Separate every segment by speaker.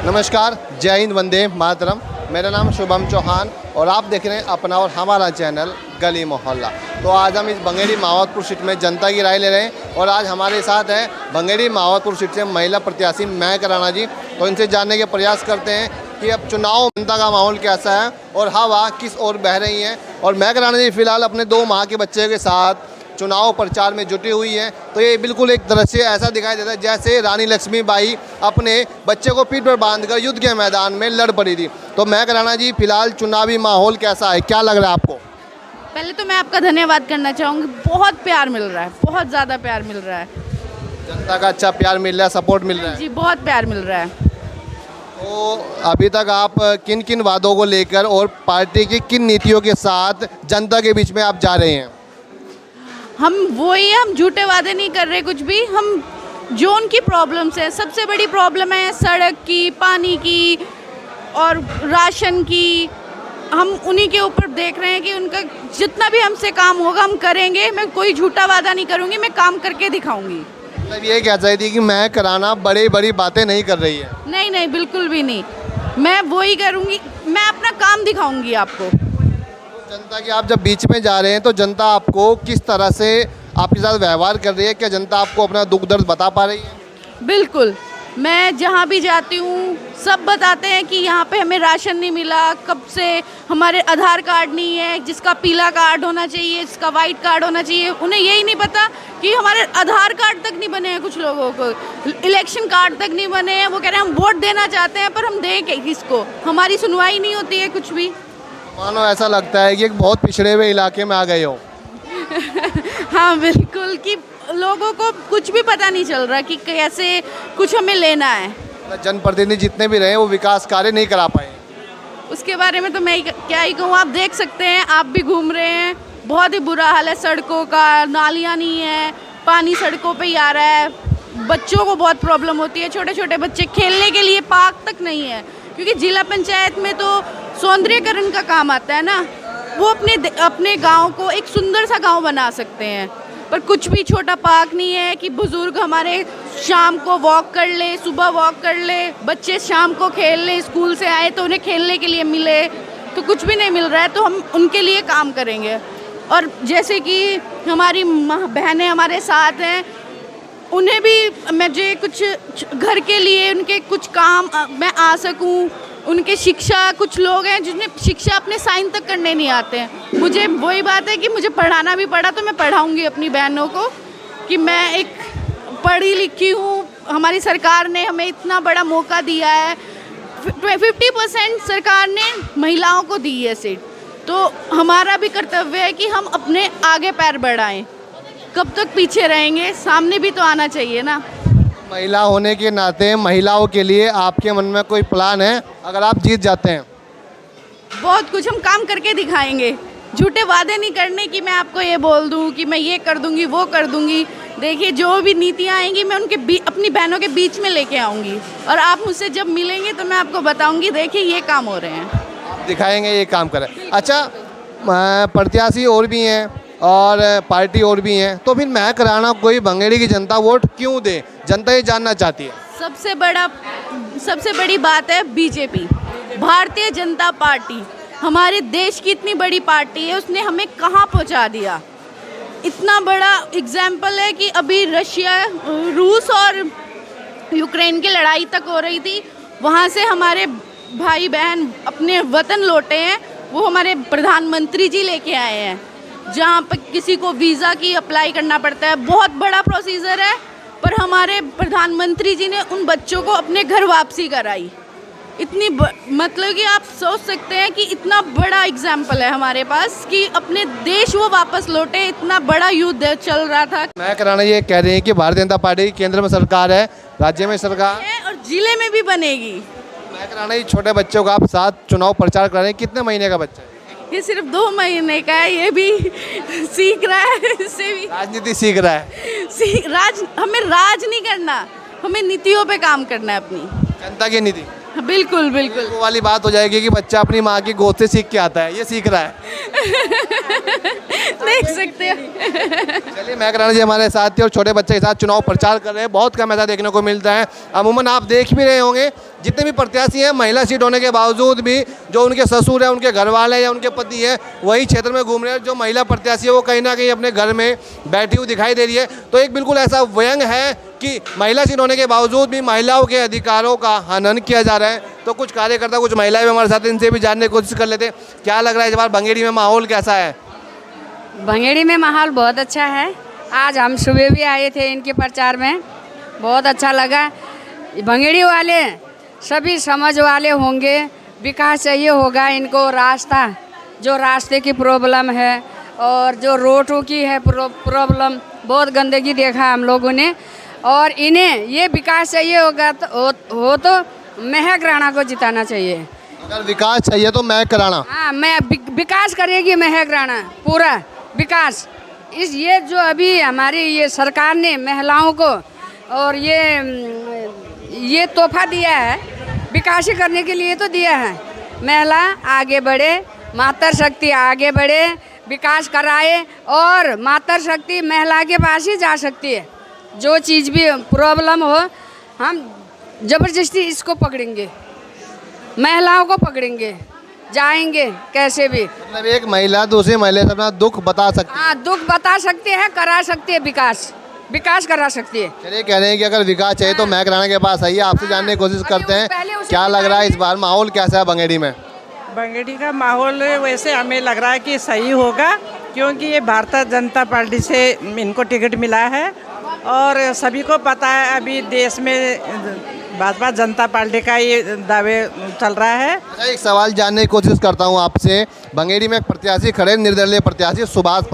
Speaker 1: नमस्कार, जय हिंद, वंदे मातरम। मेरा नाम शुभम चौहान और आप देख रहे हैं अपना और हमारा चैनल गली मोहल्ला। तो आज हम इस बंगेड़ी मावतपुर सीट में जनता की राय ले रहे हैं और आज हमारे साथ है बंगेड़ी मावतपुर सीट से महिला प्रत्याशी महक राणा जी। तो इनसे जानने के प्रयास करते हैं कि अब चुनाव जनता का माहौल कैसा है और हवा किस ओर बह रही है। और महक राणा जी फिलहाल अपने 2 माह के बच्चे के साथ चुनाव प्रचार में जुटी हुई है। तो ये बिल्कुल एक तरह से ऐसा दिखाई देता है जैसे रानी लक्ष्मीबाई अपने बच्चे को पीठ पर बांधकर युद्ध के मैदान में लड़ पड़ी थी। तो महक राणा जी फिलहाल चुनावी माहौल कैसा है, क्या लग रहा है आपको?
Speaker 2: पहले तो मैं आपका धन्यवाद करना चाहूँगी। बहुत प्यार मिल रहा है, बहुत ज़्यादा प्यार मिल रहा है।
Speaker 1: जनता का अच्छा प्यार मिल रहा है, सपोर्ट मिल रहा है
Speaker 2: जी, बहुत प्यार मिल रहा है।
Speaker 1: तो अभी तक आप किन किन वादों को लेकर और पार्टी की किन नीतियों के साथ जनता के बीच में आप जा रहे हैं?
Speaker 2: हम झूठे वादे नहीं कर रहे कुछ भी। हम जो उनकी प्रॉब्लम्स है, सबसे बड़ी प्रॉब्लम है सड़क की, पानी की और राशन की, हम उन्हीं के ऊपर देख रहे हैं कि उनका जितना भी हमसे काम होगा हम करेंगे। मैं कोई झूठा वादा नहीं करूँगी, मैं काम करके दिखाऊंगी।
Speaker 1: मतलब ये कह रही थी कि महक राणा बड़ी बड़ी बातें नहीं कर रही है?
Speaker 2: नहीं नहीं, बिल्कुल भी नहीं। मैं वही करूँगी, मैं अपना काम दिखाऊंगी आपको।
Speaker 1: जनता के आप जब बीच में जा रहे हैं तो जनता आपको किस तरह से आपके साथ व्यवहार कर रही है? क्या जनता आपको अपना दुख दर्द बता पा रही है?
Speaker 2: बिल्कुल, मैं जहाँ भी जाती हूँ सब बताते हैं कि यहाँ पे हमें राशन नहीं मिला, कब से हमारे आधार कार्ड नहीं है, जिसका पीला कार्ड होना चाहिए, जिसका वाइट कार्ड होना चाहिए। उन्हें यही नहीं पता कि हमारे आधार कार्ड तक नहीं बने हैं, कुछ लोगों को इलेक्शन कार्ड तक नहीं बने हैं। वो कह रहे हैं हम वोट देना चाहते हैं पर हम दें किसको, हमारी सुनवाई नहीं होती है कुछ भी।
Speaker 1: मानो ऐसा लगता है कि एक बहुत पिछड़े हुए इलाके में आ गए हो।
Speaker 2: हाँ बिल्कुल, कि लोगों को कुछ भी पता नहीं चल रहा कि कैसे कुछ हमें लेना है।
Speaker 1: जनप्रतिनिधि जितने भी रहे वो विकास कार्य नहीं करा पाए।
Speaker 2: उसके बारे में तो मैं क्या ही कहूँ, आप देख सकते हैं, आप भी घूम रहे हैं, बहुत ही बुरा हाल है सड़कों का। नालियाँ नहीं है, पानी सड़कों पे ही आ रहा है। बच्चों को बहुत प्रॉब्लम होती है, छोटे छोटे बच्चे खेलने के लिए पार्क तक नहीं है, क्योंकि जिला पंचायत में तो सौंदर्यीकरण का काम आता है ना। वो अपने गांव को एक सुंदर सा गांव बना सकते हैं, पर कुछ भी छोटा पार्क नहीं है कि बुजुर्ग हमारे शाम को वॉक कर ले, सुबह वॉक कर ले, बच्चे शाम को खेल ले, स्कूल से आए तो उन्हें खेलने के लिए मिले। तो कुछ भी नहीं मिल रहा है, तो हम उनके लिए काम करेंगे। और जैसे कि हमारी बहनें हमारे साथ हैं, उन्हें भी मुझे कुछ घर के लिए उनके कुछ काम मैं आ सकूं। उनके शिक्षा, कुछ लोग हैं जिन्हें शिक्षा अपने साइन तक करने नहीं आते हैं। मुझे वही बात है कि मुझे पढ़ाना भी पड़ा तो मैं पढ़ाऊंगी अपनी बहनों को, कि मैं एक पढ़ी लिखी हूँ। हमारी सरकार ने हमें इतना बड़ा मौका दिया है, 50% सरकार ने महिलाओं को दी है सीट। तो हमारा भी कर्तव्य है कि हम अपने आगे पैर बढ़ाएं। कब तक पीछे रहेंगे, सामने भी तो आना चाहिए ना।
Speaker 1: महिला होने के नाते महिलाओं के लिए आपके मन में कोई प्लान है अगर आप जीत जाते हैं?
Speaker 2: बहुत कुछ हम काम करके दिखाएंगे। झूठे वादे नहीं करने कि मैं आपको ये बोल दूं कि मैं ये कर दूंगी, वो कर दूंगी। देखिए, जो भी नीतियाँ आएंगी मैं उनके अपनी बहनों के बीच में लेके आऊँगी, और आप मुझसे जब मिलेंगे तो मैं आपको बताऊँगी, देखिए ये काम हो रहे हैं,
Speaker 1: आप दिखाएंगे ये काम करें। अच्छा, प्रत्याशी और भी हैं और पार्टी और भी हैं, तो फिर महक राणा को ही बंगेड़ी की जनता वोट क्यों दे? जनता ये जानना चाहती है।
Speaker 2: सबसे बड़ी बात है बीजेपी, भारतीय जनता पार्टी। हमारे देश की इतनी बड़ी पार्टी है, उसने हमें कहाँ पहुँचा दिया। इतना बड़ा एग्जाम्पल है कि अभी रूस और यूक्रेन की लड़ाई तक हो रही थी, वहाँ से हमारे भाई बहन अपने वतन लौटे हैं, वो हमारे प्रधानमंत्री जी लेके आए हैं। जहाँ पर किसी को वीज़ा की अप्लाई करना पड़ता है, बहुत बड़ा प्रोसीजर है, पर हमारे प्रधानमंत्री जी ने उन बच्चों को अपने घर वापसी कराई। मतलब कि आप सोच सकते हैं कि इतना बड़ा एग्जाम्पल है हमारे पास कि अपने देश वो वापस लौटे। इतना बड़ा युद्ध चल रहा था।
Speaker 1: महक राणा ये कह रहे हैं कि भारतीय जनता पार्टी की केंद्र में सरकार है, राज्य में सरकार
Speaker 2: है और जिले में भी बनेगी।
Speaker 1: महक राणा ये छोटे बच्चों का आप साथ चुनाव प्रचार कर रहे हैं, कितने महीने का बच्चा है?
Speaker 2: ये सिर्फ 2 महीने का है, ये भी सीख रहा है, इससे भी
Speaker 1: राजनीति सीख रहा है।
Speaker 2: हमें राज नहीं करना, हमें नीतियों पे काम करना है अपनी,
Speaker 1: जनता की नीति।
Speaker 2: बिल्कुल बिल्कुल।
Speaker 1: वो वाली बात हो जाएगी कि बच्चा अपनी माँ की गोद से सीख के आता है, ये सीख रहा है।
Speaker 2: देख सकते हो।
Speaker 1: चलिए, महक राणा जी हमारे साथ थे और छोटे बच्चे के साथ चुनाव प्रचार कर रहे हैं। बहुत कम ऐसा देखने को मिलता है। अमूमन आप देख भी रहे होंगे जितने भी प्रत्याशी हैं महिला सीट होने के बावजूद भी जो उनके ससुर हैं, उनके घर वाले या उनके पति हैं वही क्षेत्र में घूम रहे हैं। जो महिला प्रत्याशी है वो कहीं ना कहीं अपने घर में बैठी हुई दिखाई दे रही है। तो एक बिल्कुल ऐसा व्यंग है कि महिला सीट होने के बावजूद भी महिलाओं के अधिकारों का हनन किया जा रहा है। तो कुछ कार्यकर्ता, कुछ महिलाएं भी हमारे साथ, इनसे भी जानने की कोशिश कर लेते हैं क्या लग रहा है इस बार भंगेड़ी में माहौल कैसा है।
Speaker 3: भंगेड़ी में माहौल बहुत अच्छा है। आज हम सुबह भी आए थे इनके प्रचार में, बहुत अच्छा लगा। भंगेड़ी वाले सभी समझ वाले होंगे, विकास चाहिए होगा इनको। रास्ता, जो रास्ते की प्रॉब्लम है और जो रोडों की है प्रॉब्लम, बहुत गंदगी देखा हम लोगों ने। और इन्हें ये विकास चाहिए होगा तो महक राणा को जिताना चाहिए।
Speaker 1: अगर विकास चाहिए तो महक राणा,
Speaker 3: हाँ, मैं विकास करेगी महक राणा, पूरा विकास। ये जो अभी हमारी ये सरकार ने महिलाओं को और ये तोहफा दिया है, विकास करने के लिए तो दिया है। महिला आगे बढ़े, मातृ शक्ति आगे बढ़े, विकास कराए और मातृ शक्ति महिला के पास ही जा सकती है। जो चीज़ भी प्रॉब्लम हो हम ज़बरदस्ती इसको पकड़ेंगे, महिलाओं को पकड़ेंगे, जाएंगे कैसे भी।
Speaker 1: मतलब एक महिला दूसरी महिला से अपना दुख बता सकती है।
Speaker 3: हाँ, दुख बता सकते हैं, करा सकते हैं, विकास करा सकती है।
Speaker 1: चलिए, कह रहे हैं कि अगर विकास चाहिए तो महक राणा के पास आइए, आपसे जानने की कोशिश करते हैं क्या लग रहा है इस बार माहौल कैसा है भंगेड़ी में।
Speaker 4: भंगेड़ी का माहौल वैसे हमें लग रहा है कि सही होगा, क्योंकि ये भारतीय जनता पार्टी से इनको टिकट मिला है और सभी को पता है अभी देश में भाजपा जनता पार्टी का ये दावे चल रहा है।
Speaker 1: अच्छा, एक सवाल जानने की कोशिश करता हूँ आपसे। भंगेड़ी में एक प्रत्याशी खड़े, निर्दलीय प्रत्याशी सुभाष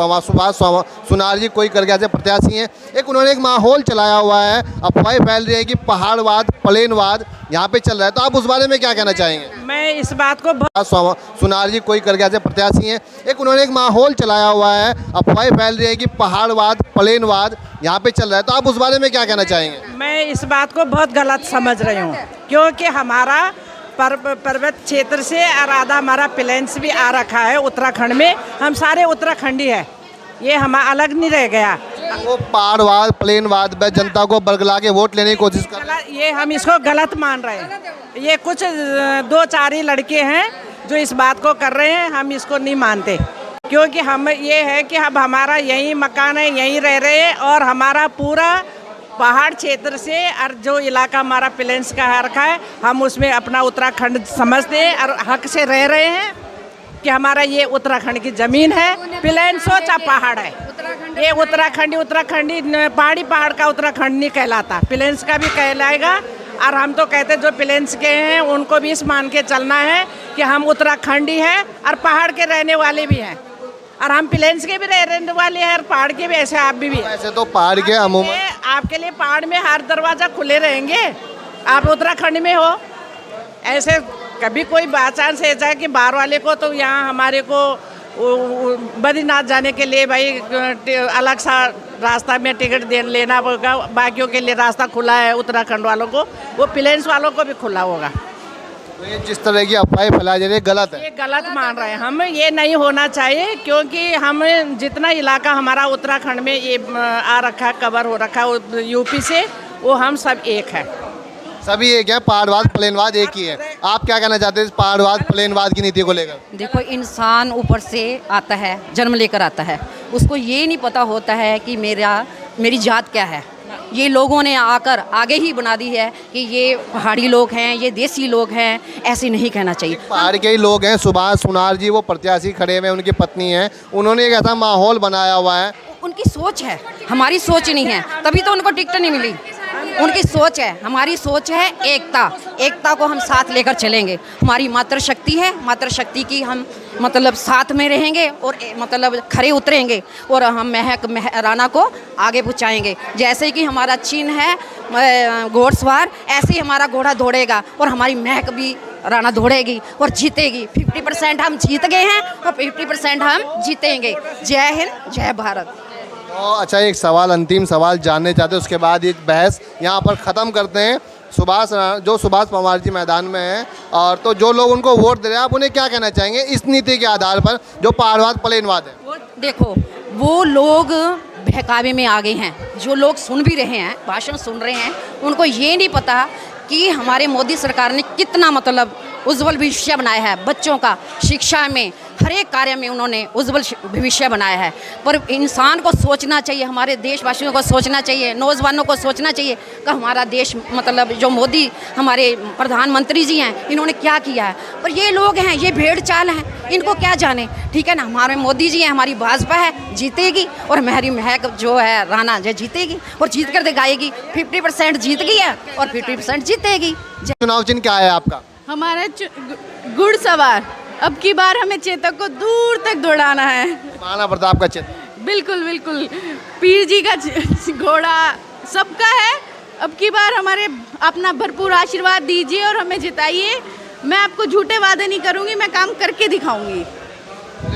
Speaker 1: सुनार जी कोई करके ऐसे प्रत्याशी हैं। उन्होंने एक माहौल चलाया हुआ है, अफवाहें फैल रही है कि पहाड़वाद, प्लेनवाद यहाँ पे चल रहा है, तो आप उस बारे में क्या कहना चाहेंगे।
Speaker 4: मैं इस बात को
Speaker 1: सुनार जी कोई करके ऐसे प्रत्याशी हैं, उन्होंने एक माहौल चलाया हुआ है, अफवाहें फैल रही है कि पहाड़वाद, प्लेनवाद यहाँ पे चल रहा है, तो आप उस बारे में क्या कहना चाहेंगे।
Speaker 4: मैं इस बात को बहुत गलत समझ रही हूँ, क्योंकि हमारा पर्वत क्षेत्र से और आधा हमारा प्लेन्स भी आ रखा है उत्तराखंड में। हम सारे उत्तराखंडी है, ये हम अलग नहीं रह गया।
Speaker 1: वो पहाड़वाद, प्लेनवाद में जनता को बरगला के वोट लेने की कोशिश कर,
Speaker 4: ये हम इसको गलत मान रहे हैं। ये कुछ 2-4 ही लड़के हैं जो इस बात को कर रहे हैं, हम इसको नहीं मानते। क्योंकि हम ये है कि अब हमारा यही मकान है, यहीं रह रहे हैं और हमारा पूरा पहाड़ क्षेत्र से और जो इलाका हमारा प्लेन्स का रखा है, हम उसमें अपना उत्तराखंड समझते हैं और हक से रह रहे हैं कि हमारा ये उत्तराखंड की ज़मीन है। प्लेन सोचा पहाड़ है, ये उत्तराखंडी पहाड़ का उत्तराखंड नहीं कहलाता, प्लेन्स का भी कहलाएगा। और हम तो कहते जो प्लेन्स के हैं उनको भी इस मान के चलना है कि हम उत्तराखंडी हैं और पहाड़ के रहने वाले भी हैं, और हम प्लेन्स के भी रहने वाले हैं और पहाड़ के भी। ऐसे आप भी
Speaker 1: ऐसे तो पहाड़ के अमूमन
Speaker 4: आपके लिए पहाड़ में हर दरवाज़ा खुले रहेंगे, आप उत्तराखंड में हो। ऐसे कभी कोई बाचांस ऐसा है कि बाहर वाले को तो यहाँ हमारे को बद्रीनाथ जाने के लिए भाई अलग सा रास्ता में टिकट लेना होगा, बाकियों के लिए रास्ता खुला है उत्तराखंड वालों को, वो प्लेन्स वालों को भी खुला होगा।
Speaker 1: तो ये जिस तरह की अफवाहें फैलाई जा रही है गलत है,
Speaker 4: ये गलत मान रहे हैं हम। ये नहीं होना चाहिए, क्योंकि हम जितना इलाका हमारा उत्तराखंड में ये आ रखा है, कवर हो रखा है यूपी से, वो हम सब एक है,
Speaker 1: सभी एक है। पहाड़वाद, प्लेनवाद एक ही है। आप क्या कहना चाहते हैं इस पहाड़वाद, प्लेनवाद की नीति को लेकर।
Speaker 5: देखो, इंसान ऊपर से आता है, जन्म लेकर आता है, उसको ये नहीं पता होता है कि मेरी जात क्या है। ये लोगों ने आकर आगे ही बना दी है कि ये पहाड़ी लोग हैं, ये देसी लोग हैं, ऐसे नहीं कहना चाहिए।
Speaker 1: पहाड़ के ही लोग हैं, सुभाष सुनार जी वो प्रत्याशी खड़े हुए, उनकी पत्नी हैं, उन्होंने एक ऐसा माहौल बनाया हुआ है।
Speaker 5: उनकी सोच है, हमारी सोच नहीं है, तभी तो उनको टिकट नहीं मिली। उनकी सोच है, हमारी सोच है एकता को हम साथ लेकर चलेंगे। हमारी मातृशक्ति है, मातृशक्ति की हम मतलब साथ में रहेंगे और मतलब खरे उतरेंगे और हम महक राणा को आगे पहुँचाएंगे। जैसे कि हमारा चिन्ह है घोड़सवार, ऐसे ही हमारा घोड़ा दौड़ेगा और हमारी महक भी राणा दौड़ेगी और जीतेगी। 50% हम जीत गए हैं और 50% हम जीतेंगे। जय हिंद, जय भारत।
Speaker 1: तो अच्छा, एक सवाल, अंतिम सवाल जानने चाहते हैं, उसके बाद एक बहस यहाँ पर ख़त्म करते हैं। सुभाष पवार जी मैदान में हैं, और तो जो लोग उनको वोट दे रहे हैं, आप उन्हें क्या कहना चाहेंगे इस नीति के आधार पर जो पहाड़वाद, प्लेनवाद है।
Speaker 5: देखो, वो लोग बहकावे में आ गए हैं। जो लोग सुन भी रहे हैं, भाषण सुन रहे हैं, उनको ये नहीं पता कि हमारे मोदी सरकार ने कितना मतलब उज्जवल भविष्य बनाया है बच्चों का। शिक्षा में हर एक कार्य में उन्होंने उज्जवल भविष्य बनाया है। पर इंसान को सोचना चाहिए, हमारे देशवासियों को सोचना चाहिए, नौजवानों को सोचना चाहिए कि हमारा देश मतलब जो मोदी हमारे प्रधानमंत्री जी हैं इन्होंने क्या किया है। पर ये लोग हैं, ये भेड़ चाल हैं, इनको क्या जाने। ठीक है ना, हमारे मोदी जी हैं, हमारी भाजपा है, जीतेगी। और हमारी महक जो है राणा जो जीतेगी और जीत कर दिखाएगी। 50% जीत गई है और 50% जीतेगी।
Speaker 1: चुनाव चिन्ह क्या है आपका?
Speaker 2: हमारा घुड़सवार। अब की बार हमें चेतक को दूर तक दौड़ाना है।
Speaker 1: महाराणा प्रताप का चिन्ह।
Speaker 2: बिल्कुल बिल्कुल, पीर जी का घोड़ा सबका है। अब की बार हमारे अपना भरपूर आशीर्वाद दीजिए और हमें जिताइए। मैं आपको झूठे वादे नहीं करूंगी, मैं काम करके दिखाऊंगी।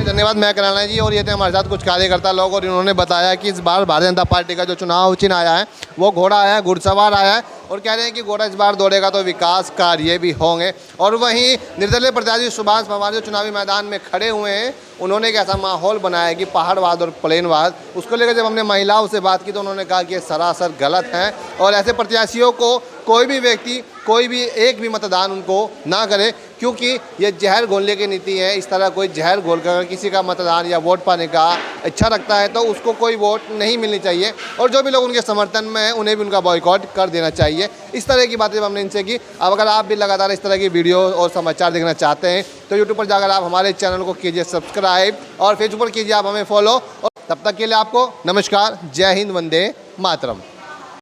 Speaker 1: धन्यवाद महक राणा जी। और ये थे हमारे साथ कुछ कार्यकर्ता लोग और इन्होंने बताया कि इस बार भारतीय जनता पार्टी का जो चुनाव चिन्ह आया है वो घोड़ा आया है, घुड़सवार आया है। और कह रहे हैं कि घोड़ा इस बार दौड़ेगा तो विकास कार्य भी होंगे। और वहीं निर्दलीय प्रत्याशी सुभाष पवार जो चुनावी मैदान में खड़े हुए हैं, उन्होंने एक ऐसा माहौल बनाया कि पहाड़वाद और प्लेनवाद, उसको लेकर जब हमने महिलाओं से बात की तो उन्होंने कहा कि ये सरासर गलत है और ऐसे प्रत्याशियों को कोई भी व्यक्ति कोई भी एक भी मतदान उनको ना करे, क्योंकि ये जहर घोलने की नीति है। इस तरह कोई जहर घोल कर किसी का मतदान या वोट पाने का इच्छा रखता है तो उसको कोई वोट नहीं मिलनी चाहिए। और जो भी लोग उनके समर्थन में हैं उन्हें भी उनका बॉयकॉट कर देना चाहिए। इस तरह की बातें हमने इनसे की। अब अगर आप भी लगातार इस तरह की वीडियो और समाचार देखना चाहते हैं तो यूट्यूब पर जाकर आप हमारे चैनल को कीजिए सब्सक्राइब और फेसबुक पर कीजिए आप हमें फॉलो। और तब तक के लिए आपको नमस्कार, जय हिंद, वंदे मातरम।